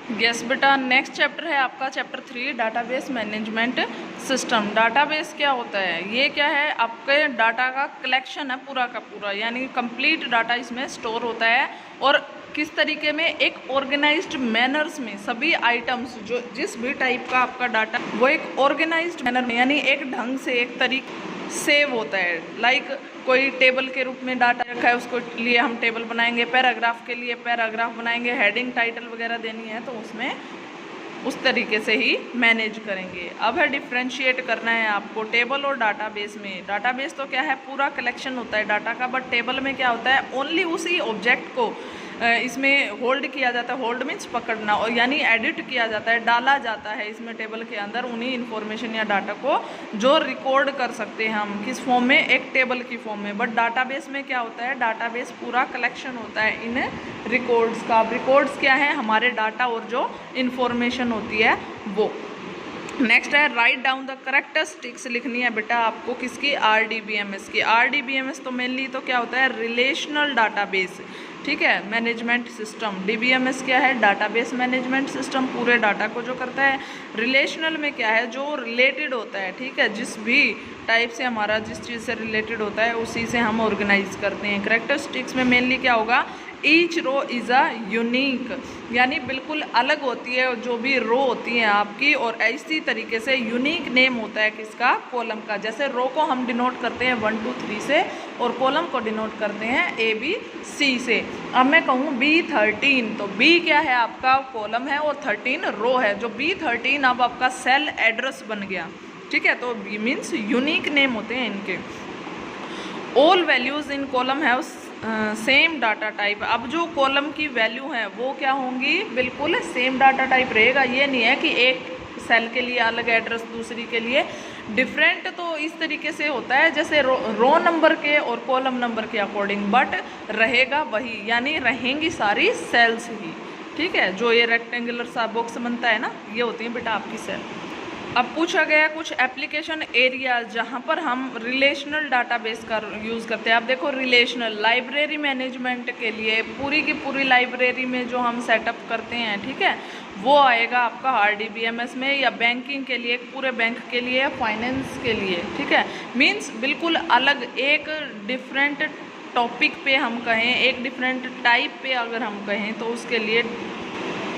Yes बेटा, next chapter है आपका chapter 3 database management system. Database क्या होता है? ये क्या है? आपके डाटा का कलेक्शन है पूरा का पूरा, यानी कंप्लीट डाटा इसमें स्टोर होता है और किस तरीके में, एक ऑर्गेनाइज्ड मैनर्स में सभी आइटम्स जो जिस भी टाइप का आपका डाटा वो एक ऑर्गेनाइज्ड मैनर में यानी एक ढंग से एक तरीके सेव होता है। लाइक कोई टेबल के रूप में डाटा रखा है, उसको लिए हम टेबल बनाएंगे, पैराग्राफ के लिए पैराग्राफ बनाएंगे, हेडिंग टाइटल वगैरह देनी है तो उसमें उस तरीके से ही मैनेज करेंगे। अब है डिफ्रेंशिएट करना है आपको टेबल और डाटाबेस में। डाटाबेस तो क्या है, पूरा कलेक्शन होता है डाटा का, बट टेबल में क्या होता है, ओनली उसी ऑब्जेक्ट को इसमें होल्ड किया जाता है। होल्ड मीन्स पकड़ना, और यानी एडिट किया जाता है, डाला जाता है इसमें टेबल के अंदर उन्हीं इन्फॉर्मेशन या डाटा को जो रिकॉर्ड कर सकते हैं हम किस फॉर्म में, एक टेबल की फॉर्म में। बट डाटाबेस में क्या होता है, डाटाबेस पूरा कलेक्शन होता है इन रिकॉर्ड्स का। रिकॉर्ड्स क्या है, हमारे डाटा और जो इन्फॉर्मेशन होती है वो। नेक्स्ट है राइट डाउन द करेक्टरिस्टिक्स, लिखनी है बेटा आपको किसकी, RDBMS की। RDBMS तो मेनली तो क्या होता है, रिलेशनल डाटाबेस, ठीक है, मैनेजमेंट सिस्टम। DBMS क्या है, डाटाबेस मैनेजमेंट सिस्टम, पूरे डाटा को जो करता है। रिलेशनल में क्या है, जो रिलेटेड होता है, ठीक है, जिस भी टाइप से हमारा जिस चीज़ से रिलेटेड होता है उसी से हम ऑर्गेनाइज करते हैं। करेक्टरिस्टिक्स में मेनली क्या होगा, each row is a unique, यानी बिल्कुल अलग होती है जो भी रो होती है आपकी, और इसी तरीके से यूनिक नेम होता है किसका, कॉलम का। जैसे रो को हम डिनोट करते हैं 1 2 3 से, और कॉलम को डिनोट करते हैं ABC से। अब मैं कहूँ B13, तो B क्या है, आपका कॉलम है, और 13 रो है। जो B13 अब आपका सेल एड्रेस बन गया, ठीक है, तो B मीन्स यूनिक नेम होते हैं इनके। ऑल वैल्यूज़ इन कॉलम है सेम डाटा टाइप। अब जो कॉलम की वैल्यू है वो क्या होंगी, बिल्कुल सेम डाटा टाइप रहेगा। ये नहीं है कि एक सेल के लिए अलग एड्रेस, दूसरी के लिए डिफरेंट। तो इस तरीके से होता है जैसे रो नंबर के और कॉलम नंबर के अकॉर्डिंग, बट रहेगा वही, यानी रहेंगी सारी सेल्स ही, ठीक है। जो ये रेक्टेंगुलर सा बॉक्स बनता है ना, ये होती है बेटा आपकी सेल। अब पूछा गया कुछ एप्लीकेशन एरिया जहाँ पर हम रिलेशनल डाटाबेस का यूज़ करते हैं। आप देखो, रिलेशनल लाइब्रेरी मैनेजमेंट के लिए पूरी की पूरी लाइब्रेरी में जो हम सेटअप करते हैं, ठीक है, वो आएगा आपका RDBMS में। या बैंकिंग के लिए, पूरे बैंक के लिए, फाइनेंस के लिए, ठीक है, मीन्स बिल्कुल अलग एक डिफरेंट टॉपिक पे हम कहें, एक डिफरेंट टाइप पे अगर हम कहें तो उसके लिए।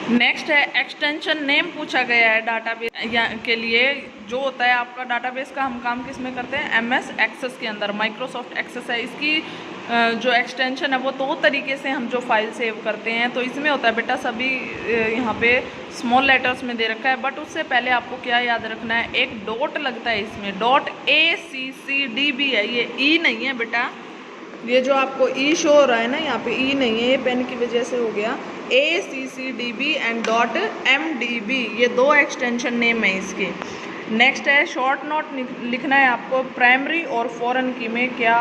नेक्स्ट है एक्सटेंशन नेम पूछा गया है डाटाबेस के लिए। जो होता है आपका डाटाबेस का हम काम किस में करते हैं, MS एक्सेस के अंदर, माइक्रोसॉफ्ट एक्सेस है इसकी जो एक्सटेंशन है वो 2 तरीके से हम जो फाइल सेव करते हैं। तो इसमें होता है बेटा, सभी यहाँ पे स्मॉल लेटर्स में दे रखा है, बट उससे पहले आपको क्या याद रखना है, एक डॉट लगता है इसमें, .ACCDB है, ये E नहीं है बेटा। ये जो आपको E शो हो रहा है ना, यहाँ पे E नहीं है, ये पेन की वजह से हो गया। ACCDB एंड .MDB, ये 2 एक्सटेंशन नेम है इसके। नेक्स्ट है शॉर्ट नोट लिखना है आपको। प्राइमरी और फॉरेन की में क्या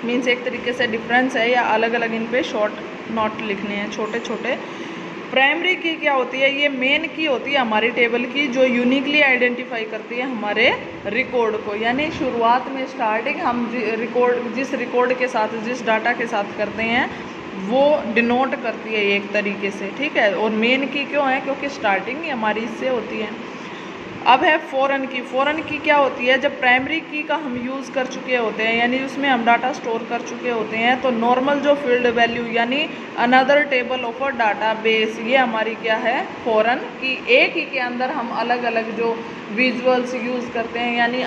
मीन्स, एक तरीके से डिफरेंस है या अलग अलग इन पे शॉर्ट नोट लिखने हैं, छोटे छोटे। प्राइमरी की क्या होती है, ये मेन की होती है हमारी टेबल की, जो यूनिकली आइडेंटिफाई करती है हमारे रिकॉर्ड को। यानी शुरुआत में स्टार्टिंग हम रिकॉर्ड, जिस रिकॉर्ड के साथ, जिस डाटा के साथ करते हैं वो डिनोट करती है एक तरीके से, ठीक है। और मेन की क्यों है, क्योंकि स्टार्टिंग हमारी इससे होती है। अब है फॉरेन की। फॉरेन की क्या होती है, जब प्राइमरी की का हम यूज़ कर चुके होते हैं, यानी उसमें हम डाटा स्टोर कर चुके होते हैं, तो नॉर्मल जो फील्ड वैल्यू यानी another table of a database, ये हमारी क्या है, फॉरेन की। एक ही के अंदर हम अलग अलग जो विजुअल्स यूज़ करते हैं, यानी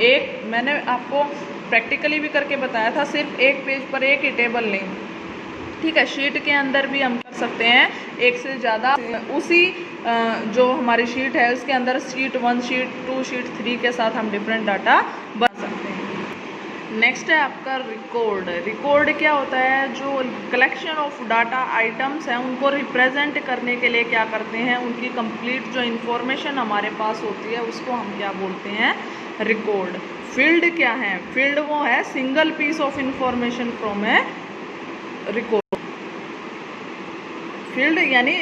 एक मैंने आपको प्रैक्टिकली भी करके बताया था, सिर्फ एक पेज पर एक ही टेबल नहीं, ठीक है, शीट के अंदर भी हम कर सकते हैं एक से ज़्यादा। उसी जो हमारी शीट है उसके अंदर शीट 1, शीट 2, शीट 3 के साथ हम डिफरेंट डाटा बना सकते हैं। नेक्स्ट है आपका रिकॉर्ड। रिकॉर्ड क्या होता है, जो कलेक्शन ऑफ डाटा आइटम्स हैं उनको रिप्रेजेंट करने के लिए क्या करते हैं, उनकी कंप्लीट जो इन्फॉर्मेशन हमारे पास होती है उसको हम क्या बोलते हैं, रिकॉर्ड। फील्ड क्या है, फील्ड वो है single piece of information from a record. Field यानी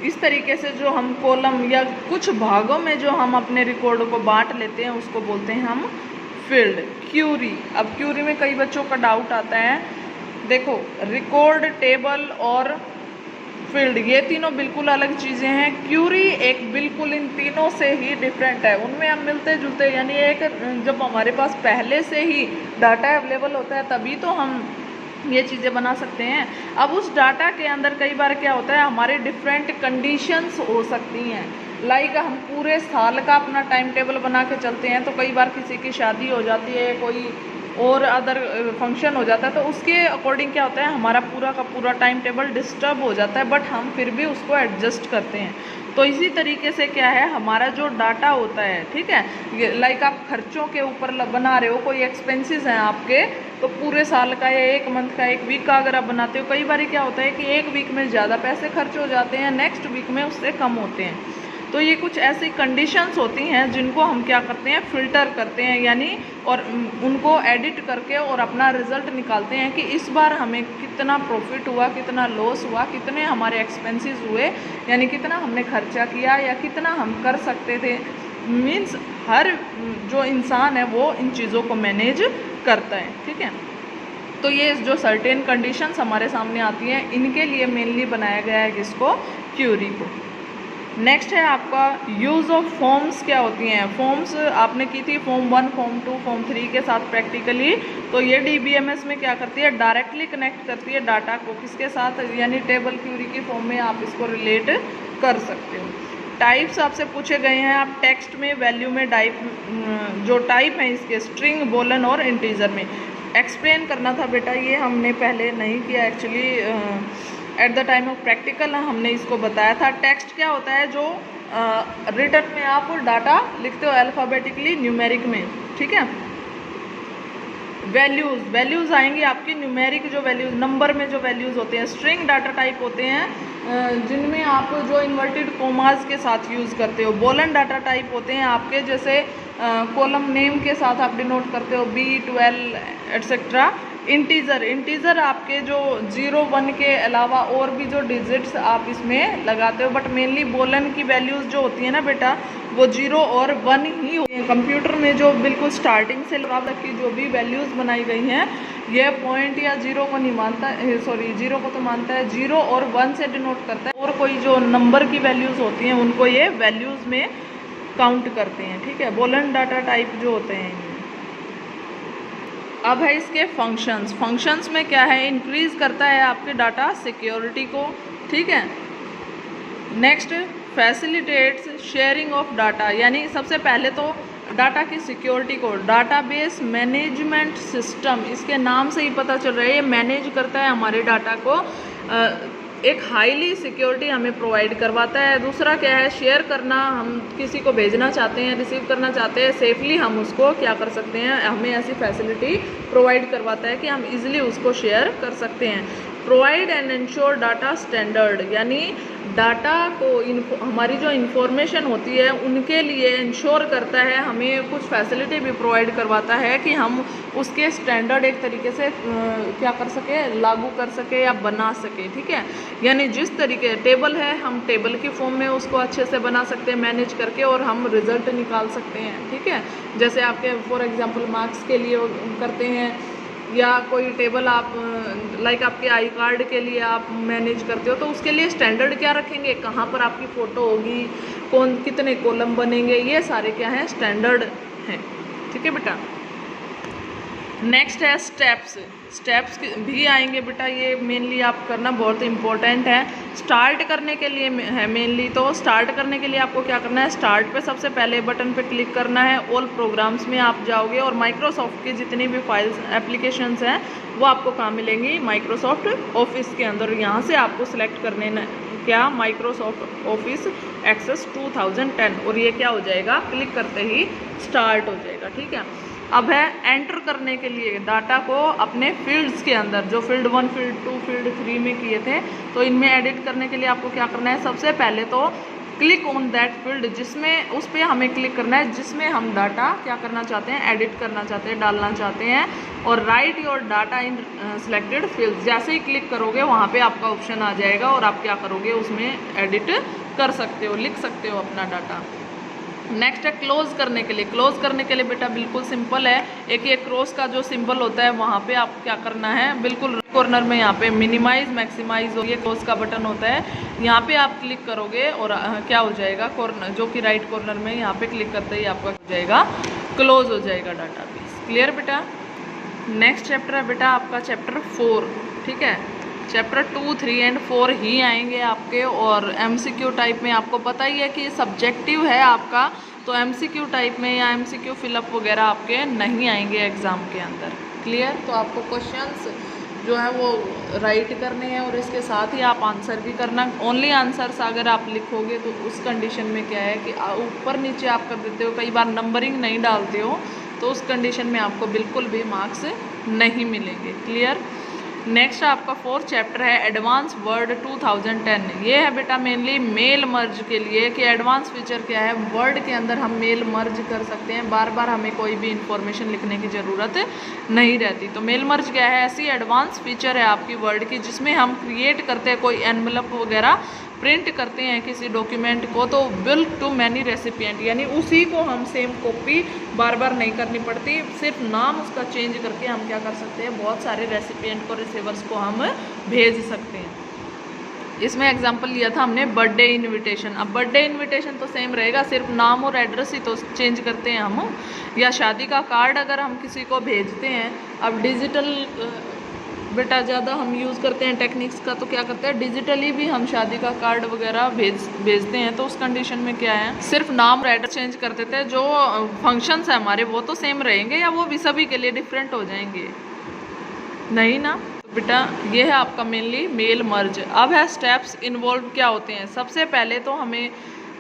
इस तरीके से जो हम कॉलम या कुछ भागों में जो हम अपने रिकॉर्ड को बांट लेते हैं उसको बोलते हैं हम फील्ड। क्यूरी, अब क्यूरी में कई बच्चों का डाउट आता है। देखो, रिकॉर्ड टेबल और फील्ड, ये तीनों बिल्कुल अलग चीज़ें हैं। क्यूरी एक बिल्कुल इन तीनों से ही डिफरेंट है, उनमें हम मिलते जुलते, यानी एक जब हमारे पास पहले से ही डाटा अवेलेबल होता है तभी तो हम ये चीज़ें बना सकते हैं। अब उस डाटा के अंदर कई बार क्या होता है, हमारे डिफरेंट कंडीशंस हो सकती हैं। लाइक हम पूरे साल का अपना टाइम टेबल बना के चलते हैं, तो कई बार किसी की शादी हो जाती है, कोई और अदर फंक्शन हो जाता है, तो उसके अकॉर्डिंग क्या होता है, हमारा पूरा का पूरा टाइम टेबल डिस्टर्ब हो जाता है, बट हम फिर भी उसको एडजस्ट करते हैं। तो इसी तरीके से क्या है, हमारा जो डाटा होता है, ठीक है, लाइक आप खर्चों के ऊपर बना रहे हो, कोई एक्सपेंसेस हैं आपके, तो पूरे साल का या एक मंथ का, एक वीक का अगर आप बनाते हो, कई बार क्या होता है कि एक वीक में ज़्यादा पैसे खर्च हो जाते हैं, नेक्स्ट वीक में उससे कम होते हैं। तो ये कुछ ऐसी कंडीशंस होती हैं जिनको हम क्या करते हैं, फ़िल्टर करते हैं, यानी और उनको एडिट करके और अपना रिज़ल्ट निकालते हैं कि इस बार हमें कितना प्रॉफिट हुआ, कितना लॉस हुआ, कितने हमारे एक्सपेंसेस हुए, यानी कितना हमने खर्चा किया या कितना हम कर सकते थे। मीन्स हर जो इंसान है वो इन चीज़ों को मैनेज करता है, ठीक है। तो ये जो सर्टेन कंडीशंस हमारे सामने आती हैं, इनके लिए मेनली बनाया गया है किसको, क्यूरी को। नेक्स्ट है आपका यूज़ ऑफ फॉर्म्स क्या होती हैं। फॉर्म्स आपने की थी फॉर्म 1, फॉर्म 2, फॉर्म 3 के साथ प्रैक्टिकली। तो ये DBMS में क्या करती है, डायरेक्टली कनेक्ट करती है डाटा को किसके साथ, यानी टेबल क्यूरी की फॉर्म में आप इसको रिलेट कर सकते हो। टाइप्स आपसे पूछे गए हैं, आप टेक्स्ट में, वैल्यू में, जो टाइप है इसके स्ट्रिंग, बोलन और इंटीजर में एक्सप्लेन करना था बेटा, ये हमने पहले नहीं किया actually. At the time of practical हमने इसको बताया था। टेक्स्ट क्या होता है, जो रिटन में आप डाटा लिखते हो अल्फ़ाबेटिकली न्यूमेरिक में, ठीक है। वैल्यूज़ आएंगी आपकी न्यूमेरिक, जो वैल्यूज़ नंबर में जो वैल्यूज़ होते हैं। स्ट्रिंग डाटा टाइप होते हैं जिनमें आप जो इन्वर्टेड कोमास के साथ यूज़ करते हो। बोलन डाटा टाइप होते हैं आपके, जैसे कॉलम नेम के साथ आप डिनोट करते हो, B, 12 एट्सेट्रा। इंटीजर आपके जो 0, 1 के अलावा और भी जो डिजिट्स आप इसमें लगाते हो, बट मेनली बोलन की वैल्यूज़ जो होती है ना बेटा, वो 0 और 1 ही होती हैं। कंप्यूटर में जो बिल्कुल स्टार्टिंग से लगा तक की जो भी वैल्यूज़ बनाई गई हैं, ये पॉइंट या 0 को नहीं मानता, 0 को तो मानता है, 0 और 1 से डिनोट करता है, और कोई जो नंबर की वैल्यूज़ होती हैं उनको ये वैल्यूज़ में काउंट करते हैं, ठीक है। बोलन डाटा टाइप जो होते हैं। अब है इसके फंक्शंस में क्या है, इंक्रीज़ करता है आपके डाटा सिक्योरिटी को, ठीक है। Next, facilitates sharing of data, यानी सबसे पहले तो डाटा की सिक्योरिटी को, डाटाबेस मैनेजमेंट सिस्टम, इसके नाम से ही पता चल रहा है, ये मैनेज करता है हमारे डाटा को, एक हाईली सिक्योरिटी हमें प्रोवाइड करवाता है। दूसरा क्या है, शेयर करना, हम किसी को भेजना चाहते हैं, रिसीव करना चाहते हैं सेफली, हम उसको क्या कर सकते हैं, हमें ऐसी फैसिलिटी प्रोवाइड करवाता है कि हम इजीली उसको शेयर कर सकते हैं। Provide and ensure data standard, यानी डाटा को हमारी जो इन्फॉर्मेशन होती है उनके लिए इंश्योर करता है, हमें कुछ फैसिलिटी भी प्रोवाइड करवाता है कि हम उसके स्टैंडर्ड एक तरीके से क्या कर सके, लागू कर सके या बना सके, ठीक है। यानी जिस तरीके टेबल है, हम टेबल की फॉर्म में उसको अच्छे से बना सकते हैं मैनेज करके, और हम रिजल्ट निकाल सकते हैं, ठीक है। जैसे आपके फॉर एग्जांपल मार्क्स के लिए करते हैं, या कोई टेबल आप लाइक आपके आई कार्ड के लिए आप मैनेज करते हो, तो उसके लिए स्टैंडर्ड क्या रखेंगे, कहाँ पर आपकी फ़ोटो होगी, कौन कितने कॉलम बनेंगे, ये सारे क्या हैं, स्टैंडर्ड हैं, ठीक है बेटा। नेक्स्ट है स्टेप्स भी आएंगे बेटा, ये मेनली आप करना बहुत इम्पोर्टेंट है। स्टार्ट करने के लिए है मेनली, तो स्टार्ट करने के लिए आपको क्या करना है, स्टार्ट पे सबसे पहले बटन पे क्लिक करना है, ऑल प्रोग्राम्स में आप जाओगे, और माइक्रोसॉफ्ट की जितनी भी फाइल्स एप्लीकेशंस हैं वो आपको कहाँ मिलेंगी, माइक्रोसॉफ्ट ऑफिस के अंदर। यहाँ से आपको सिलेक्ट करने न क्या, माइक्रोसॉफ्ट ऑफिस एक्सेस 2010, और ये क्या हो जाएगा, क्लिक करते ही स्टार्ट हो जाएगा, ठीक है। अब है एंटर करने के लिए डाटा को अपने फील्ड्स के अंदर, जो फील्ड 1, फील्ड 2, फील्ड 3 में किए थे, तो इनमें एडिट करने के लिए आपको क्या करना है, सबसे पहले तो क्लिक ऑन दैट फील्ड, जिसमें उस पर हमें क्लिक करना है जिसमें हम डाटा क्या करना चाहते हैं, एडिट करना चाहते हैं, डालना चाहते हैं, और right your data in selected field. जैसे ही क्लिक करोगे वहाँ पे आपका ऑप्शन आ जाएगा, और आप क्या करोगे, उसमें एडिट कर सकते हो, लिख सकते हो अपना डाटा। नेक्स्ट है क्लोज करने के लिए। क्लोज करने के लिए बेटा बिल्कुल सिंपल है, एक ये क्रॉस का जो सिंबल होता है वहाँ पे आप क्या करना है, बिल्कुल कॉर्नर में यहाँ पे मिनिमाइज मैक्सिमाइज हो, ये क्लोज का बटन होता है, यहाँ पे आप क्लिक करोगे और क्या हो जाएगा, कॉर्नर जो कि राइट कॉर्नर में यहाँ पे क्लिक करते ही आपका हो जाएगा, क्लोज हो जाएगा डाटाबेस। क्लियर बेटा। नेक्स्ट चैप्टर है बेटा आपका चैप्टर 4, ठीक है। चैप्टर 2, 3 एंड 4 ही आएंगे आपके, और एमसीक्यू टाइप में आपको पता ही है कि सब्जेक्टिव है आपका, तो एमसीक्यू टाइप में या एमसीक्यू फिलअप वगैरह आपके नहीं आएंगे एग्ज़ाम के अंदर। क्लियर। तो आपको क्वेश्चंस जो है वो राइट करने हैं और इसके साथ ही आप आंसर भी करना। ओनली आंसर्स अगर आप लिखोगे तो उस कंडीशन में क्या है कि ऊपर नीचे आप कर देते हो, कई बार नंबरिंग नहीं डालते हो, तो उस कंडीशन में आपको बिल्कुल भी मार्क्स नहीं मिलेंगे। क्लियर। नेक्स्ट आपका 4th चैप्टर है एडवांस वर्ड 2010। ये है बेटा मेनली मेल मर्ज के लिए, कि एडवांस फीचर क्या है, वर्ड के अंदर हम मेल मर्ज कर सकते हैं, बार बार हमें कोई भी इंफॉर्मेशन लिखने की ज़रूरत नहीं रहती। तो मेल मर्ज क्या है, ऐसी एडवांस फीचर है आपकी वर्ड की जिसमें हम क्रिएट करते हैं कोई एनवलप वगैरह, प्रिंट करते हैं किसी डॉक्यूमेंट को, तो बिल्क टू मैनी रेसिपिएंट, यानी उसी को हम सेम कॉपी बार बार नहीं करनी पड़ती, सिर्फ नाम उसका चेंज करके हम क्या कर सकते हैं, बहुत सारे रेसिपिएंट को, रिसीवर्स को हम भेज सकते हैं। इसमें एग्जांपल लिया था हमने बर्थडे इनविटेशन। अब बर्थडे इनविटेशन तो सेम रहेगा, सिर्फ नाम और एड्रेस ही तो चेंज करते हैं हम। या शादी का कार्ड अगर हम किसी को भेजते हैं, अब डिजिटल बेटा ज़्यादा हम यूज़ करते हैं टेक्निक्स का, तो क्या करते हैं डिजिटली भी हम शादी का कार्ड वगैरह भेजते हैं, तो उस कंडीशन में क्या है, सिर्फ नाम और एड्रेस चेंज कर देते हैं, जो फंक्शंस है हमारे वो तो सेम रहेंगे, या वो भी सभी के लिए डिफरेंट हो जाएंगे, नहीं ना। तो बेटा ये है आपका मेनली मेल मर्ज। अब है स्टेप्स इन्वॉल्व क्या होते हैं। सबसे पहले तो हमें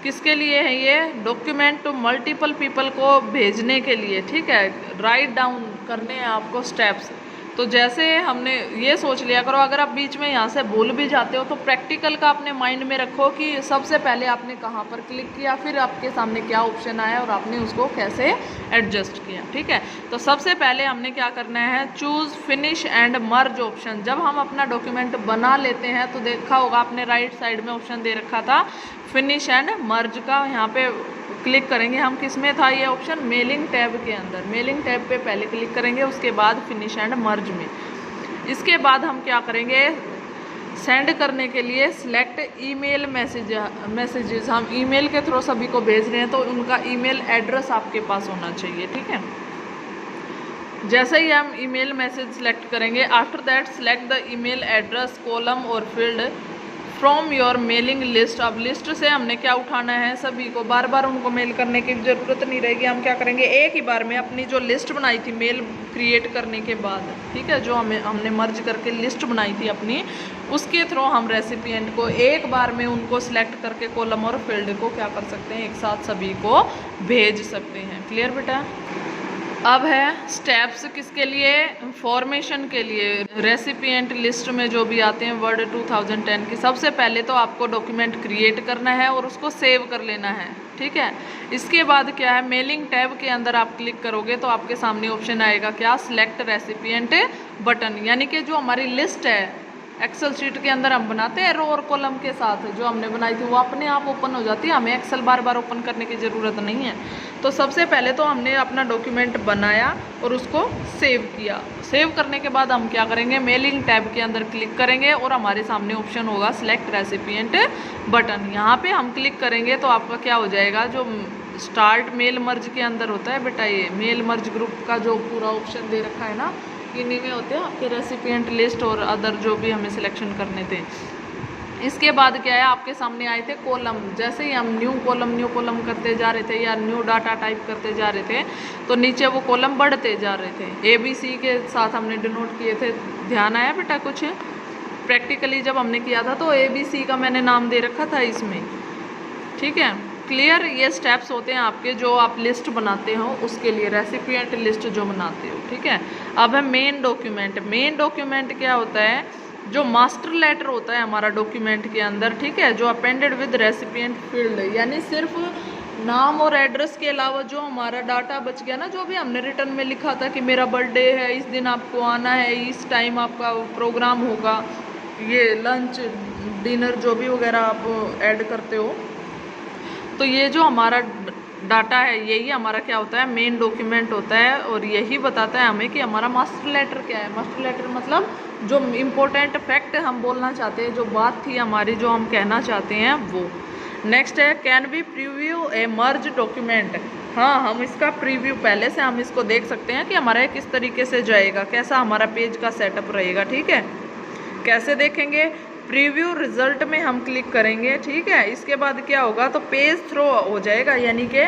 किसके लिए है ये, डॉक्यूमेंट टू मल्टीपल पीपल को भेजने के लिए, ठीक है, राइट डाउन करने हैं आपको स्टेप्स। तो जैसे हमने ये सोच लिया करो, अगर आप बीच में यहाँ से भूल भी जाते हो तो प्रैक्टिकल का अपने माइंड में रखो कि सबसे पहले आपने कहाँ पर क्लिक किया, फिर आपके सामने क्या ऑप्शन आया और आपने उसको कैसे एडजस्ट किया, ठीक है। तो सबसे पहले हमने क्या करना है, choose finish and merge option. जब हम अपना डॉक्यूमेंट बना लेते हैं तो देखा होगा आपने राइट साइड में ऑप्शन दे रखा था फिनिश एंड मर्ज का, यहाँ पे क्लिक करेंगे हम, किस में था ये ऑप्शन, मेलिंग टैब के अंदर। मेलिंग टैब पे पहले क्लिक करेंगे, उसके बाद फिनिश एंड मर्ज में। इसके बाद हम क्या करेंगे, सेंड करने के लिए सिलेक्ट ईमेल मैसेजेस, हम ईमेल के थ्रू सभी को भेज रहे हैं तो उनका ईमेल एड्रेस आपके पास होना चाहिए, ठीक है। जैसे ही हम ईमेल मैसेज सिलेक्ट करेंगे, after that select the email address column और field from your mailing list. अब लिस्ट से हमने क्या उठाना है, सभी को बार बार उनको मेल करने की ज़रूरत नहीं रहेगी। हम क्या करेंगे, एक ही बार में अपनी जो लिस्ट बनाई थी मेल क्रिएट करने के बाद, ठीक है, जो हमने मर्ज करके लिस्ट बनाई थी अपनी, उसके थ्रू हम रेसिपिएंट को एक बार में उनको सिलेक्ट करके कॉलम और फील्ड को क्या कर सकते हैं, एक साथ सभी को भेज सकते हैं। क्लियर बेटा। अब है स्टेप्स किसके लिए, फॉर्मेशन के लिए। रेसिपिएंट लिस्ट में जो भी आते हैं वर्ड 2010 की, सबसे पहले तो आपको डॉक्यूमेंट क्रिएट करना है और उसको सेव कर लेना है, ठीक है। इसके बाद क्या है, मेलिंग टैब के अंदर आप क्लिक करोगे तो आपके सामने ऑप्शन आएगा क्या, सिलेक्ट रेसिपिएंट बटन, यानी कि जो हमारी लिस्ट है एक्सेल शीट के अंदर हम बनाते हैं रो और कॉलम के साथ, जो हमने बनाई थी वो अपने आप ओपन हो जाती है, हमें एक्सेल बार बार ओपन करने की ज़रूरत नहीं है। तो सबसे पहले तो हमने अपना डॉक्यूमेंट बनाया और उसको सेव किया। सेव करने के बाद हम क्या करेंगे, मेलिंग टैब के अंदर क्लिक करेंगे और हमारे सामने ऑप्शन होगा सिलेक्ट रेसिपिएंट बटन। यहाँ पे हम क्लिक करेंगे तो आपका क्या हो जाएगा, जो स्टार्ट मेल मर्ज के अंदर होता है बेटा, ये मेल मर्ज ग्रुप का जो पूरा ऑप्शन दे रखा है ना, इन्हीं में होते हैं आपके रेसिपिएंट लिस्ट और अदर जो भी हमें सिलेक्शन करने थे। इसके बाद क्या है, आपके सामने आए थे कॉलम। जैसे ही हम न्यू कॉलम करते जा रहे थे या न्यू डाटा टाइप करते जा रहे थे तो नीचे वो कॉलम बढ़ते जा रहे थे, ABC के साथ हमने डिनोट किए थे। ध्यान आया बेटा कुछ, प्रैक्टिकली जब हमने किया था तो ABC का मैंने नाम दे रखा था इसमें, ठीक है। क्लियर। ये स्टेप्स होते हैं आपके जो आप लिस्ट बनाते हो उसके लिए, रेसिपिएंट लिस्ट जो बनाते हो, ठीक है। अब है मेन डॉक्यूमेंट। मेन डॉक्यूमेंट क्या होता है, जो मास्टर लेटर होता है हमारा डॉक्यूमेंट के अंदर, ठीक है, जो अपेंडेड विद रेसिपिएंट फील्ड, यानी सिर्फ नाम और एड्रेस के अलावा जो हमारा डाटा बच गया ना, जो भी हमने रिटर्न में लिखा था कि मेरा बर्थडे है, इस दिन आपको आना है, इस टाइम आपका प्रोग्राम होगा, ये लंच डिनर जो भी वगैरह आप ऐड करते हो, तो ये जो हमारा डाटा है, यही हमारा क्या होता है, मेन डॉक्यूमेंट होता है, और यही बताता है हमें कि हमारा मास्टर लेटर क्या है। मास्टर लेटर मतलब जो इम्पोर्टेंट फैक्ट हम बोलना चाहते हैं, जो बात थी हमारी, जो हम कहना चाहते हैं वो। नेक्स्ट है can be preview A merge document. हाँ, हम इसका प्रीव्यू पहले से हम इसको देख सकते हैं कि हमारा ये किस तरीके से जाएगा, कैसा हमारा पेज का सेटअप रहेगा। ठीक है, कैसे देखेंगे, प्रीव्यू रिजल्ट में हम क्लिक करेंगे। ठीक है, इसके बाद क्या होगा, तो पेज थ्रो हो जाएगा, यानी कि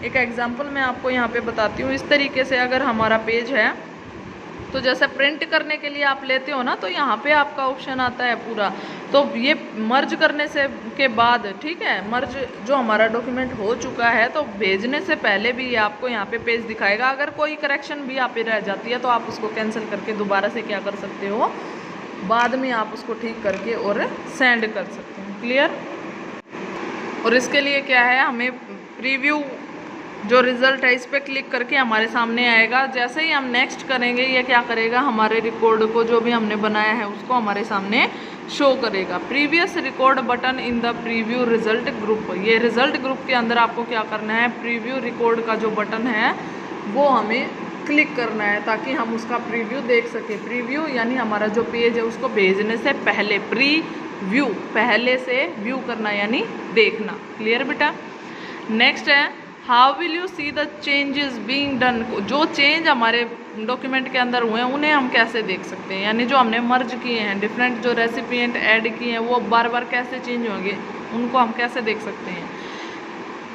एक एग्जांपल मैं आपको यहाँ पे बताती हूँ। इस तरीके से अगर हमारा पेज है, तो जैसे प्रिंट करने के लिए आप लेते हो ना, तो यहाँ पे आपका ऑप्शन आता है पूरा। तो ये मर्ज करने से के बाद, ठीक है, मर्ज जो हमारा डॉक्यूमेंट हो चुका है, तो भेजने से पहले भी ये आपको यहाँ पे पेज दिखाएगा। अगर कोई करेक्शन भी यहाँ पे रह जाती है तो आप उसको कैंसिल करके दोबारा से क्या कर सकते हो, बाद में आप उसको ठीक करके और सेंड कर सकते हैं। क्लियर। और इसके लिए क्या है, हमें प्रीव्यू जो रिज़ल्ट है इस पर क्लिक करके हमारे सामने आएगा। जैसे ही हम नेक्स्ट करेंगे, ये क्या करेगा, हमारे रिकॉर्ड को जो भी हमने बनाया है उसको हमारे सामने शो करेगा। Previous record button in the preview result group. ये रिजल्ट ग्रुप के अंदर आपको क्या करना है, प्रीव्यू रिकॉर्ड का जो बटन है वो हमें क्लिक करना है, ताकि हम उसका प्रीव्यू देख सके। प्रीव्यू यानी हमारा जो पेज है उसको भेजने से पहले, प्रीव्यू पहले से व्यू करना यानी देखना। क्लियर बेटा। नेक्स्ट है how will you see the changes being done. जो चेंज हमारे डॉक्यूमेंट के अंदर हुए हैं उन्हें हम कैसे देख सकते हैं, यानी जो हमने मर्ज किए हैं, डिफरेंट जो रेसिपिएंट ऐड किए हैं वो बार बार कैसे चेंज होंगे, उनको हम कैसे देख सकते हैं,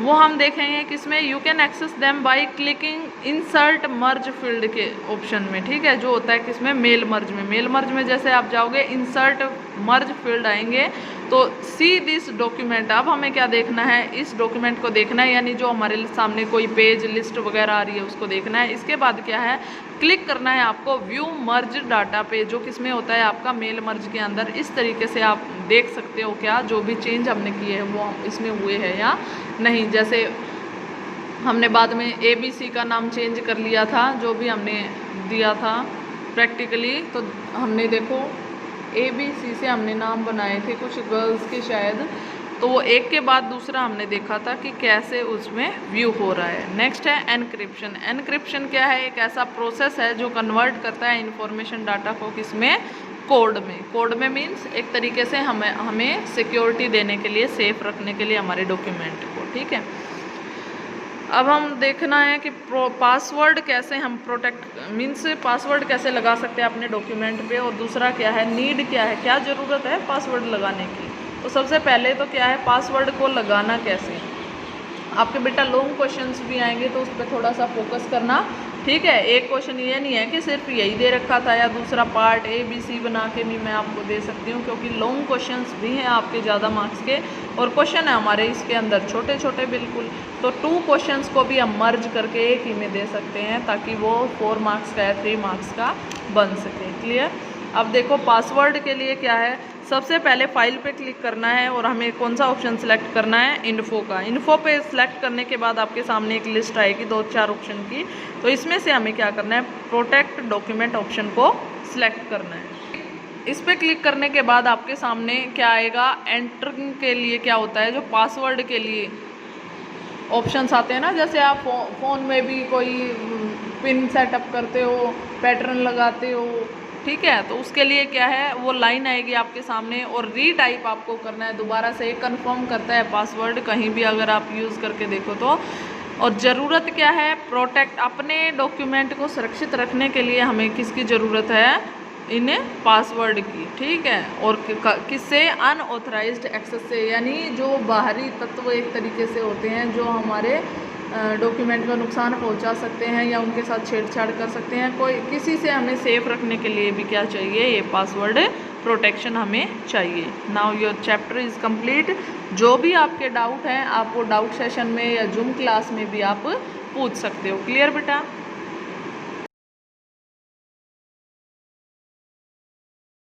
वो हम देखेंगे किसमें, you can access them by clicking insert merge field के ऑप्शन में। ठीक है, जो होता है किसमें, मेल मर्ज में। मेल मर्ज में जैसे आप जाओगे, इंसर्ट मर्ज फील्ड आएंगे, तो सी दिस डॉक्यूमेंट। अब हमें क्या देखना है, इस डॉक्यूमेंट को देखना है, यानी जो हमारे सामने कोई पेज लिस्ट वगैरह आ रही है उसको देखना है। इसके बाद क्या है, क्लिक करना है आपको व्यू मर्ज डाटा पे, जो किसमें होता है आपका मेल मर्ज के अंदर। इस तरीके से आप देख सकते हो क्या जो भी चेंज हमने किए हैं वो इसमें हुए हैं या नहीं। जैसे हमने बाद में ABC का नाम चेंज कर लिया था, जो भी हमने दिया था प्रैक्टिकली, तो हमने देखो ABC से हमने नाम बनाए थे कुछ गर्ल्स के शायद, तो वो एक के बाद दूसरा हमने देखा था कि कैसे उसमें व्यू हो रहा है। नेक्स्ट है एनक्रिप्शन। एनक्रिप्शन क्या है, एक ऐसा प्रोसेस है जो कन्वर्ट करता है इंफॉर्मेशन डाटा को किसमें, कोड में। कोड में मीन्स एक तरीके से हमें सिक्योरिटी देने के लिए, सेफ रखने के लिए हमारे डॉक्यूमेंट को। ठीक है, अब हम देखना है कि पासवर्ड कैसे हम प्रोटेक्ट, मीन्स पासवर्ड कैसे लगा सकते हैं अपने डॉक्यूमेंट पे, और दूसरा क्या है, नीड क्या है, क्या ज़रूरत है पासवर्ड लगाने की। तो सबसे पहले तो क्या है, पासवर्ड को लगाना कैसे। आपके बेटा लॉन्ग क्वेश्चंस भी आएंगे तो उस पर थोड़ा सा फोकस करना। ठीक है, एक क्वेश्चन ये नहीं है कि सिर्फ यही दे रखा था, या दूसरा पार्ट ABC बना के भी मैं आपको दे सकती हूँ, क्योंकि लॉन्ग क्वेश्चंस भी हैं आपके ज़्यादा मार्क्स के, और क्वेश्चन है हमारे इसके अंदर छोटे छोटे बिल्कुल। तो 2 क्वेश्चंस को भी हम मर्ज करके एक ही में दे सकते हैं, ताकि वो 4 मार्क्स का या 3 मार्क्स का बन सके। क्लियर। अब देखो पासवर्ड के लिए क्या है, सबसे पहले फाइल पे क्लिक करना है और हमें कौन सा ऑप्शन सेलेक्ट करना है, इन्फो का। इन्फो पे सिलेक्ट करने के बाद आपके सामने एक लिस्ट आएगी 2-4 ऑप्शन की, तो इसमें से हमें क्या करना है, प्रोटेक्ट डॉक्यूमेंट ऑप्शन को सिलेक्ट करना है। इस पे क्लिक करने के बाद आपके सामने क्या आएगा, एंटरिंग के लिए क्या होता है, जो पासवर्ड के लिए ऑप्शंस आते हैं ना, जैसे आप फ़ोन में भी कोई पिन सेटअप करते हो, पैटर्न लगाते हो, ठीक है, तो उसके लिए क्या है, वो लाइन आएगी आपके सामने और रीटाइप आपको करना है, दोबारा से कंफर्म करता है पासवर्ड कहीं भी अगर आप यूज़ करके देखो तो। और ज़रूरत क्या है, प्रोटेक्ट, अपने डॉक्यूमेंट को सुरक्षित रखने के लिए हमें किसकी ज़रूरत है, इन पासवर्ड की। ठीक है, और किससे, अनऑथराइज्ड एक्सेस से, यानी जो बाहरी तत्व एक तरीके से होते हैं जो हमारे डॉक्यूमेंट को नुकसान पहुंचा सकते हैं या उनके साथ छेड़छाड़ कर सकते हैं, कोई किसी से हमें सेफ रखने के लिए भी क्या चाहिए, ये पासवर्ड प्रोटेक्शन हमें चाहिए। Now your chapter is complete. जो भी आपके डाउट हैं आप वो डाउट सेशन में या जूम क्लास में भी आप पूछ सकते हो। क्लियर बेटा।